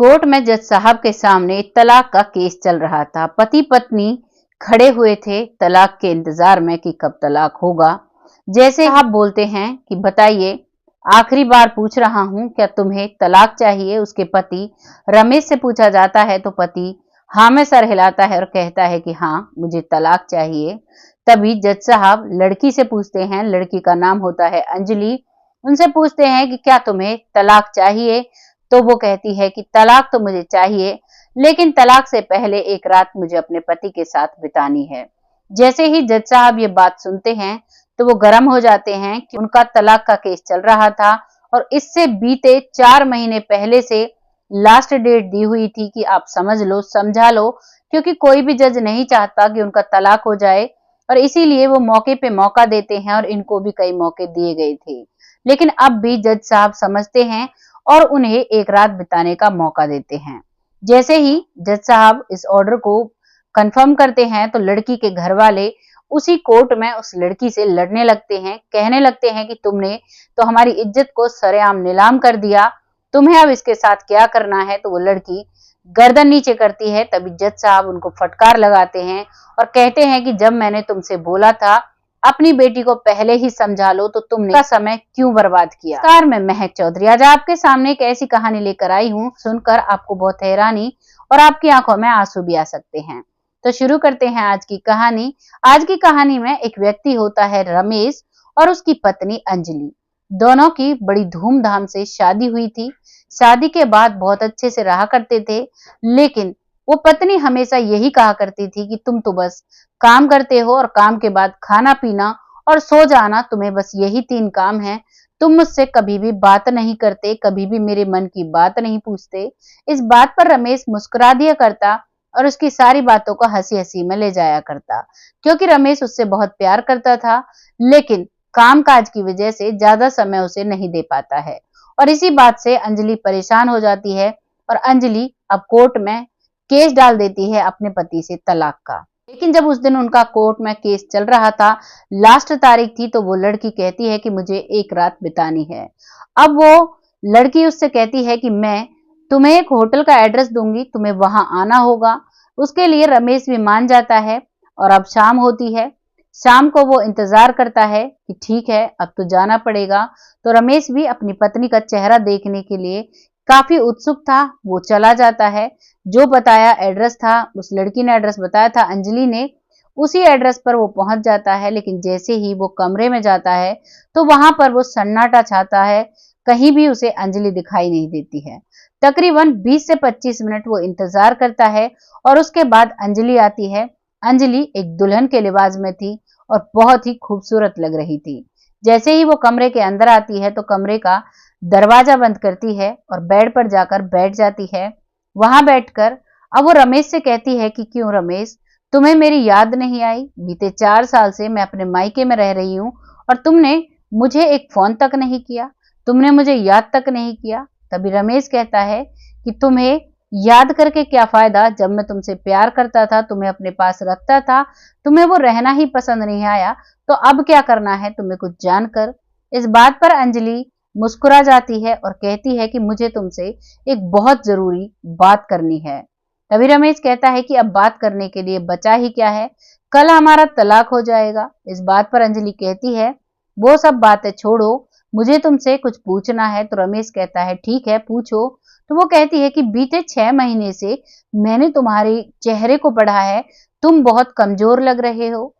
Court में जज साहब के सामने तलाक का केस चल रहा था। पति पत्नी खड़े हुए थे तलाक के इंतजार में कि कब तलाक होगा। जैसे आप बोलते हैं कि बताइए, आखिरी बार पूछ रहा हूं, क्या तुम्हें तलाक चाहिए? उसके पति रमेश से पूछा जाता है तो पति हाँ में सर हिलाता है और कहता है कि हाँ, मुझे तलाक चाहिए। तभी जज साहब लड़की से पूछते हैं, लड़की का नाम होता है अंजलि। उनसे पूछते हैं कि क्या तुम्हें तलाक चाहिए? तो वो कहती है कि तलाक तो मुझे चाहिए, लेकिन तलाक से पहले एक रात मुझे अपने पति के साथ बितानी है। जैसे ही जज साहब ये बात सुनते हैं तो वो गर्म हो जाते हैं कि उनका तलाक का केस चल रहा था और इससे बीते 4 महीने पहले से लास्ट डेट दी हुई थी कि आप समझ लो, समझा लो, क्योंकि कोई भी जज नहीं चाहता कि उनका तलाक हो जाए और इसीलिए वो मौके पे मौका देते हैं और इनको भी कई मौके दिए गए थे। लेकिन अब भी जज साहब समझते हैं और उन्हें एक रात बिताने का मौका देते हैं। जैसे ही जज साहब इस ऑर्डर को कंफर्म करते हैं तो लड़की के घर वाले उसी कोर्ट में उस लड़की से लड़ने लगते हैं, कहने लगते हैं कि तुमने तो हमारी इज्जत को सरेआम नीलाम कर दिया, तुम्हें अब इसके साथ क्या करना है? तो वो लड़की गर्दन नीचे करती है। तभी जज साहब उनको फटकार लगाते हैं और कहते हैं कि जब मैंने तुमसे बोला था अपनी बेटी को पहले ही समझा लो तो तुमने का समय क्यों बर्बाद किया? नमस्कार, मैं महक चौधरी आज आपके सामने एक ऐसी कहानी लेकर आई हूँ, सुनकर आपको बहुत हैरानी और आपकी आंखों में आंसू भी आ सकते हैं। तो शुरू करते हैं आज की कहानी। आज की कहानी में एक व्यक्ति होता है रमेश और उसकी पत्नी अंजलि। दोनों की बड़ी धूमधाम से शादी हुई थी। शादी के बाद बहुत अच्छे से रहा करते थे, लेकिन वो पत्नी हमेशा यही कहा करती थी कि तुम तो बस काम करते हो और काम के बाद खाना पीना और सो जाना, तुम्हें बस यही 3 काम है। तुम मुझसे कभी भी बात नहीं करते, कभी भी मेरे मन की बात नहीं पूछते। इस बात पर रमेश मुस्कुरा दिया करता और उसकी सारी बातों को हंसी हंसी में ले जाया करता, क्योंकि रमेश उससे बहुत प्यार करता था, लेकिन कामकाज की वजह से ज्यादा समय उसे नहीं दे पाता है। और इसी बात से अंजलि परेशान हो जाती है और अंजलि अब कोर्ट में केस डाल देती है अपने पति से तलाक का। लेकिन जब उस दिन उनका कोर्ट में केस चल रहा था, लास्ट तारीख थी, तो वो लड़की कहती है कि मुझे एक रात बितानी है। अब वो लड़की उससे कहती है कि मैं तुम्हें एक होटल का एड्रेस दूंगी, तुम्हें वहां आना होगा। उसके लिए रमेश भी मान जाता है और अब शाम होती है। शाम को वो इंतजार करता है कि ठीक है, अब तो जाना पड़ेगा। तो रमेश भी अपनी पत्नी का चेहरा देखने के लिए काफी उत्सुक था। वो चला जाता है, जो बताया एड्रेस था, उस लड़की ने एड्रेस बताया था अंजलि ने, उसी एड्रेस पर वो पहुंच जाता है। लेकिन जैसे ही वो कमरे में जाता है तो वहां पर वो सन्नाटा छाता है, कहीं भी उसे अंजलि दिखाई नहीं देती है। तकरीबन 20 से 25 मिनट वो इंतजार करता है और उसके बाद अंजलि आती है। अंजलि एक दुल्हन के लिबास में थी और बहुत ही खूबसूरत लग रही थी। जैसे ही वो कमरे के अंदर आती है तो कमरे का दरवाजा बंद करती है और बेड पर जाकर बैठ जाती है। वहां बैठकर अब वो रमेश से कहती है कि क्यों रमेश, तुम्हें मेरी याद नहीं आई? बीते 4 साल से मैं अपने मायके में रह रही हूँ और तुमने मुझे एक फोन तक नहीं किया, तुमने मुझे याद तक नहीं किया। तभी रमेश कहता है कि तुम्हें याद करके क्या फायदा, जब मैं तुमसे प्यार करता था, तुम्हें अपने पास रखता था, तुम्हें वो रहना ही पसंद नहीं आया, तो अब क्या करना है तुम्हें कुछ जानकर? इस बात पर अंजलि मुस्कुरा जाती है और कहती है कि मुझे तुमसे एक बहुत जरूरी बात करनी है। तभी रमेश कहता है कि अब बात करने के लिए बचा ही क्या है, कल हमारा तलाक हो जाएगा। इस बात पर अंजलि कहती है वो सब बातें छोड़ो, मुझे तुमसे कुछ पूछना है। तो रमेश कहता है ठीक है, पूछो। तो वो कहती है कि बीते 6 महीने से मैंने तुम्हारे चेहरे को पढ़ा है, तुम बहुत कमजोर लग रहे हो।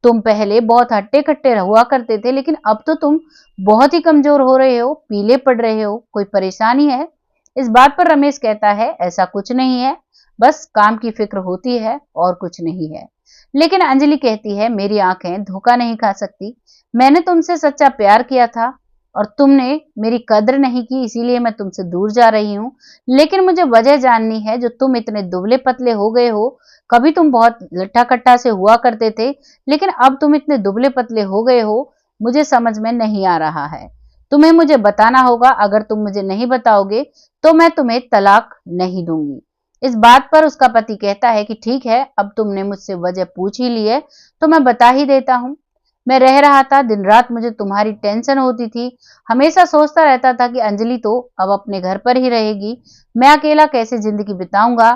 तुम पहले बहुत हट्टे कट्टे हुआ करते थे, लेकिन अब तो तुम बहुत ही कमजोर हो रहे हो, पीले पड़ रहे हो, कोई परेशानी है? इस बात पर रमेश कहता है ऐसा कुछ नहीं है, बस काम की फिक्र होती है और कुछ नहीं है। लेकिन अंजलि कहती है मेरी आंखें धोखा नहीं खा सकती, मैंने तुमसे सच्चा प्यार किया था और तुमने मेरी कद्र नहीं की, इसीलिए मैं तुमसे दूर जा रही हूँ। लेकिन मुझे वजह जाननी है, जो तुम इतने दुबले पतले हो गए हो, कभी तुम बहुत लट्ठा कट्टा से हुआ करते थे, लेकिन अब तुम इतने दुबले पतले हो गए हो, मुझे समझ में नहीं आ रहा है। तुम्हें मुझे बताना होगा, अगर तुम मुझे नहीं बताओगे तो मैं तुम्हें तलाक नहीं दूंगी। इस बात पर उसका पति कहता है कि ठीक है, अब तुमने मुझसे वजह पूछ ही ली है तो मैं बता ही देता हूँ। मैं रह रहा था, दिन रात मुझे तुम्हारी टेंशन होती थी। हमेशा सोचता रहता था कि अंजलि तो अब अपने घर पर ही रहेगी, मैं अकेला कैसे जिंदगी बिताऊंगा।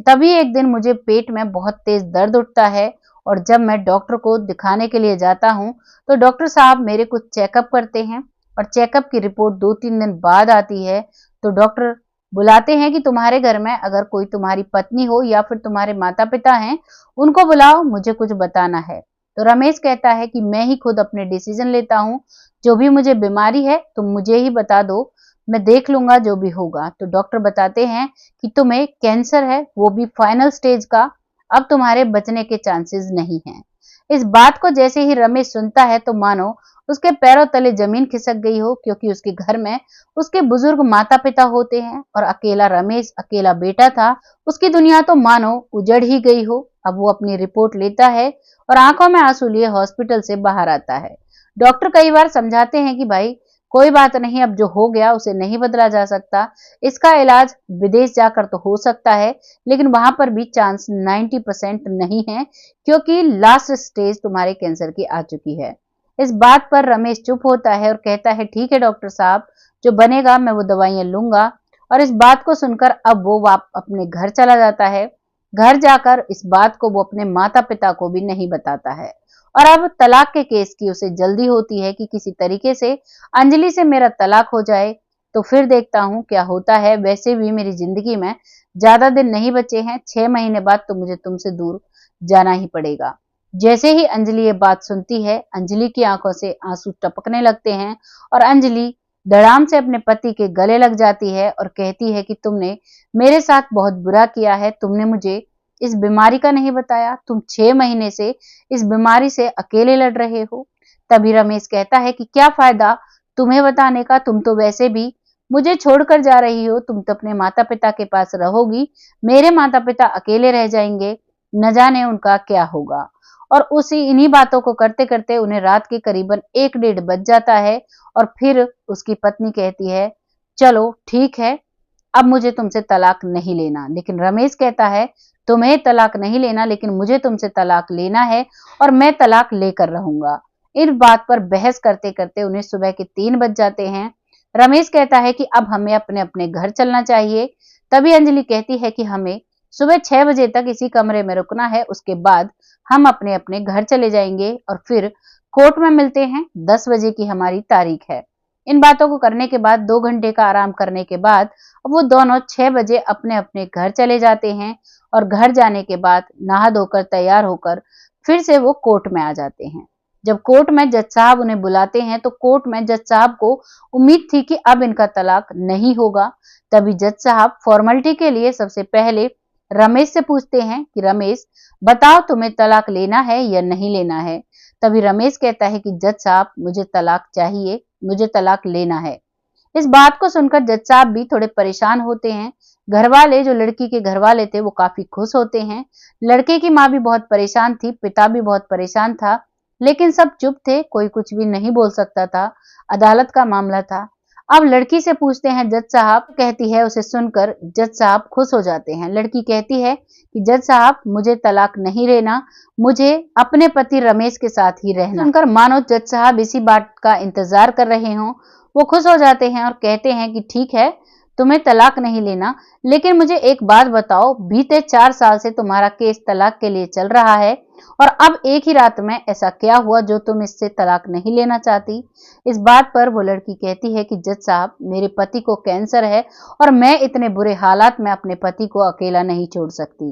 तभी एक दिन मुझे पेट में बहुत तेज दर्द उठता है और जब मैं डॉक्टर को दिखाने के लिए जाता हूँ तो डॉक्टर साहब मेरे कुछ चेकअप करते हैं और चेकअप की रिपोर्ट 2-3 दिन बाद आती है। तो डॉक्टर बुलाते हैं कि तुम्हारे घर में अगर कोई तुम्हारी पत्नी हो या फिर तुम्हारे माता पिता हैं, उनको बुलाओ, मुझे कुछ बताना है। तो रमेश कहता है कि मैं ही खुद अपने डिसीजन लेता हूँ, जो भी मुझे बीमारी है तुम मुझे ही बता दो, मैं देख लूंगा जो भी होगा। तो डॉक्टर बताते हैं कि तुम्हें कैंसर है, वो भी फाइनल स्टेज का, अब तुम्हारे बचने के चांसेस नहीं हैं। इस बात को जैसे ही रमेश सुनता है तो मानो उसके पैरों तले जमीन खिसक गई हो, क्योंकि उसके घर में उसके बुजुर्ग माता पिता होते हैं और अकेला रमेश अकेला बेटा था। उसकी दुनिया तो मानो उजड़ ही गई हो। अब वो अपनी रिपोर्ट लेता है और आंखों में आंसू लिए हॉस्पिटल से बाहर आता है। डॉक्टर कई बार समझाते हैं कि भाई कोई बात नहीं, अब जो हो गया उसे नहीं बदला जा सकता, इसका इलाज विदेश जाकर तो हो सकता है, लेकिन वहां पर भी चांस 90% नहीं है, क्योंकि लास्ट स्टेज तुम्हारे कैंसर की आ चुकी है। इस बात पर रमेश चुप होता है और कहता है ठीक है डॉक्टर साहब, जो बनेगा मैं वो दवाइयां लूंगा। और इस बात को सुनकर अब वो अपने घर चला जाता है। घर जाकर इस बात को वो अपने माता पिता को भी नहीं बताता है। और अब तलाक के केस की उसे जल्दी होती है कि किसी तरीके से अंजलि से मेरा तलाक हो जाए, तो फिर देखता हूँ क्या होता है। वैसे भी मेरी जिंदगी में ज्यादा दिन नहीं बचे हैं, 6 महीने बाद तो मुझे तुमसे दूर जाना ही पड़ेगा। जैसे ही अंजलि ये बात सुनती है, अंजलि की आंखों से आंसू टपकने लगते हैं और अंजलि धड़ाम से अपने पति के गले लग जाती है और कहती है कि तुमने मेरे साथ बहुत बुरा किया है, तुमने मुझे इस बीमारी का नहीं बताया, तुम 6 महीने से इस बीमारी से अकेले लड़ रहे हो। तभी रमेश कहता है कि क्या फायदा तुम्हें बताने का, तुम तो वैसे भी मुझे छोड़कर जा रही हो, तुम तो अपने माता पिता के पास रहोगी, मेरे माता पिता अकेले रह जाएंगे, न जाने उनका क्या होगा। और उसी इन्हीं बातों को करते करते उन्हें रात के करीबन 1-1:30 बज जाता है और फिर उसकी पत्नी कहती है चलो ठीक है, अब मुझे तुमसे तलाक नहीं लेना। लेकिन रमेश कहता है तुम्हें तलाक नहीं लेना, लेकिन मुझे तुमसे तलाक लेना है और मैं तलाक लेकर रहूंगा। इस बात पर बहस करते करते उन्हें सुबह के 3 बज जाते हैं। रमेश कहता है कि अब हमें अपने अपने घर चलना चाहिए। तभी अंजलि कहती है कि हमें सुबह 6 बजे तक इसी कमरे में रुकना है, उसके बाद हम अपने अपने घर चले जाएंगे और फिर कोर्ट में मिलते हैं, 10 बजे की हमारी तारीख है। इन बातों को करने के बाद 2 घंटे का आराम करने के बाद वो दोनों 6 बजे अपने अपने घर चले जाते हैं और घर जाने के बाद नहा धोकर तैयार होकर फिर से वो कोर्ट में आ जाते हैं। जब कोर्ट में जज साहब उन्हें बुलाते हैं तो कोर्ट में जज साहब को उम्मीद थी कि अब इनका तलाक नहीं होगा। तभी जज साहब फॉर्मेलिटी के लिए सबसे पहले रमेश से पूछते हैं कि रमेश बताओ तुम्हें तलाक लेना है या नहीं लेना है। तभी रमेश कहता है कि जज साहब मुझे तलाक चाहिए, मुझे तलाक लेना है। इस बात को सुनकर जज साहब भी थोड़े परेशान होते हैं। घर वाले, जो लड़की के घर वाले थे, वो काफी खुश होते हैं। लड़के की माँ भी बहुत परेशान थी, पिता भी बहुत परेशान था, लेकिन सब चुप थे, कोई कुछ भी नहीं बोल सकता था, अदालत का मामला था। अब लड़की से पूछते हैं जज साहब, कहती है, उसे सुनकर जज साहब खुश हो जाते हैं। लड़की कहती है कि जज साहब मुझे तलाक नहीं लेना, मुझे अपने पति रमेश के साथ ही रहना। सुनकर मानो जज साहब इसी बात का इंतजार कर रहे हों, वो खुश हो जाते हैं और कहते हैं कि ठीक है, तुम्हें तलाक नहीं लेना, लेकिन मुझे एक बात बताओ, बीते 4 साल से तुम्हारा केस तलाक के लिए चल रहा है और अब एक ही रात में ऐसा क्या हुआ जो तुम इससे तलाक नहीं लेना चाहती। इस बात पर वो लड़की कहती है कि जज साहब मेरे पति को कैंसर है और मैं इतने बुरे हालात में अपने पति को अकेला नहीं छोड़ सकती।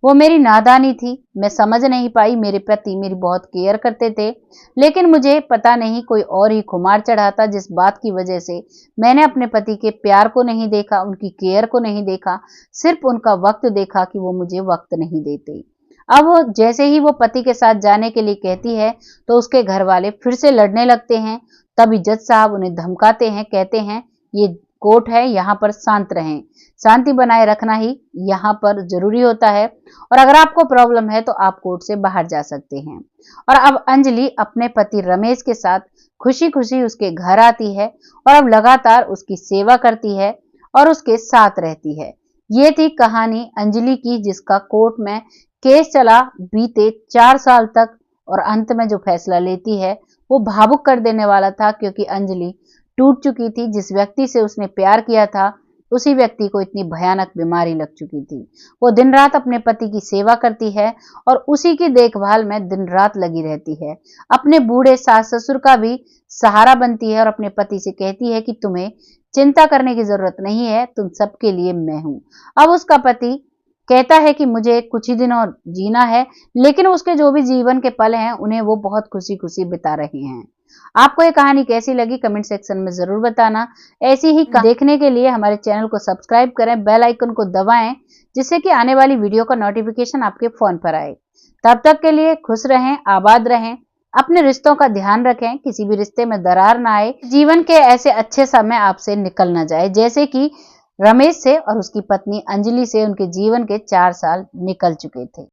वो मेरी नादानी थी, मैं समझ नहीं पाई, मेरे पति मेरी बहुत केयर करते थे, लेकिन मुझे पता नहीं कोई और ही खुमार चढ़ा था, जिस बात की वजह से मैंने अपने पति के प्यार को नहीं देखा, उनकी केयर को नहीं देखा, सिर्फ उनका वक्त देखा कि वो मुझे वक्त नहीं देते। अब वो जैसे ही वो पति के साथ जाने के लिए कहती है तो उसके घर वाले फिर से लड़ने लगते हैं। तभी जज साहब उन्हें धमकाते हैं, कहते हैं ये कोर्ट है, यहाँ पर शांत रहें, शांति बनाए रखना ही यहाँ पर जरूरी होता है और अगर आपको प्रॉब्लम है तो आप कोर्ट से बाहर जा सकते हैं। और अब अंजलि अपने पति रमेश के साथ खुशी खुशी उसके घर आती है और अब लगातार उसकी सेवा करती है और उसके साथ रहती है। ये थी कहानी अंजलि की, जिसका कोर्ट में केस चला बीते 4 साल तक और अंत में जो फैसला लेती है वो भावुक कर देने वाला था, क्योंकि अंजलि टूट चुकी थी। जिस व्यक्ति से उसने प्यार किया था उसी व्यक्ति को इतनी भयानक बीमारी लग चुकी थी। वो दिन रात अपने पति की सेवा करती है और उसी की देखभाल में दिन रात लगी रहती है। अपने बूढ़े सास ससुर का भी सहारा बनती है और अपने पति से कहती है कि तुम्हें चिंता करने की जरूरत नहीं है, तुम सबके लिए मैं हूं। अब उसका पति कहता है कि मुझे कुछ ही दिन और जीना है, लेकिन उसके जो भी जीवन के पल हैं उन्हें वो बहुत खुशी खुशी बिता रहे हैं। आपको ये कहानी कैसी लगी कमेंट सेक्शन में जरूर बताना। ऐसी ही देखने के लिए हमारे चैनल को सब्सक्राइब करें, बेल आइकन को दबाएं, जिससे कि आने वाली वीडियो का नोटिफिकेशन आपके फोन पर आए। तब तक के लिए खुश रहें, आबाद रहें, अपने रिश्तों का ध्यान रखें, किसी भी रिश्ते में दरार ना आए, जीवन के ऐसे अच्छे समय आपसे निकल ना जाए जैसे कि रमेश से और उसकी पत्नी अंजलि से उनके जीवन के 4 साल निकल चुके थे।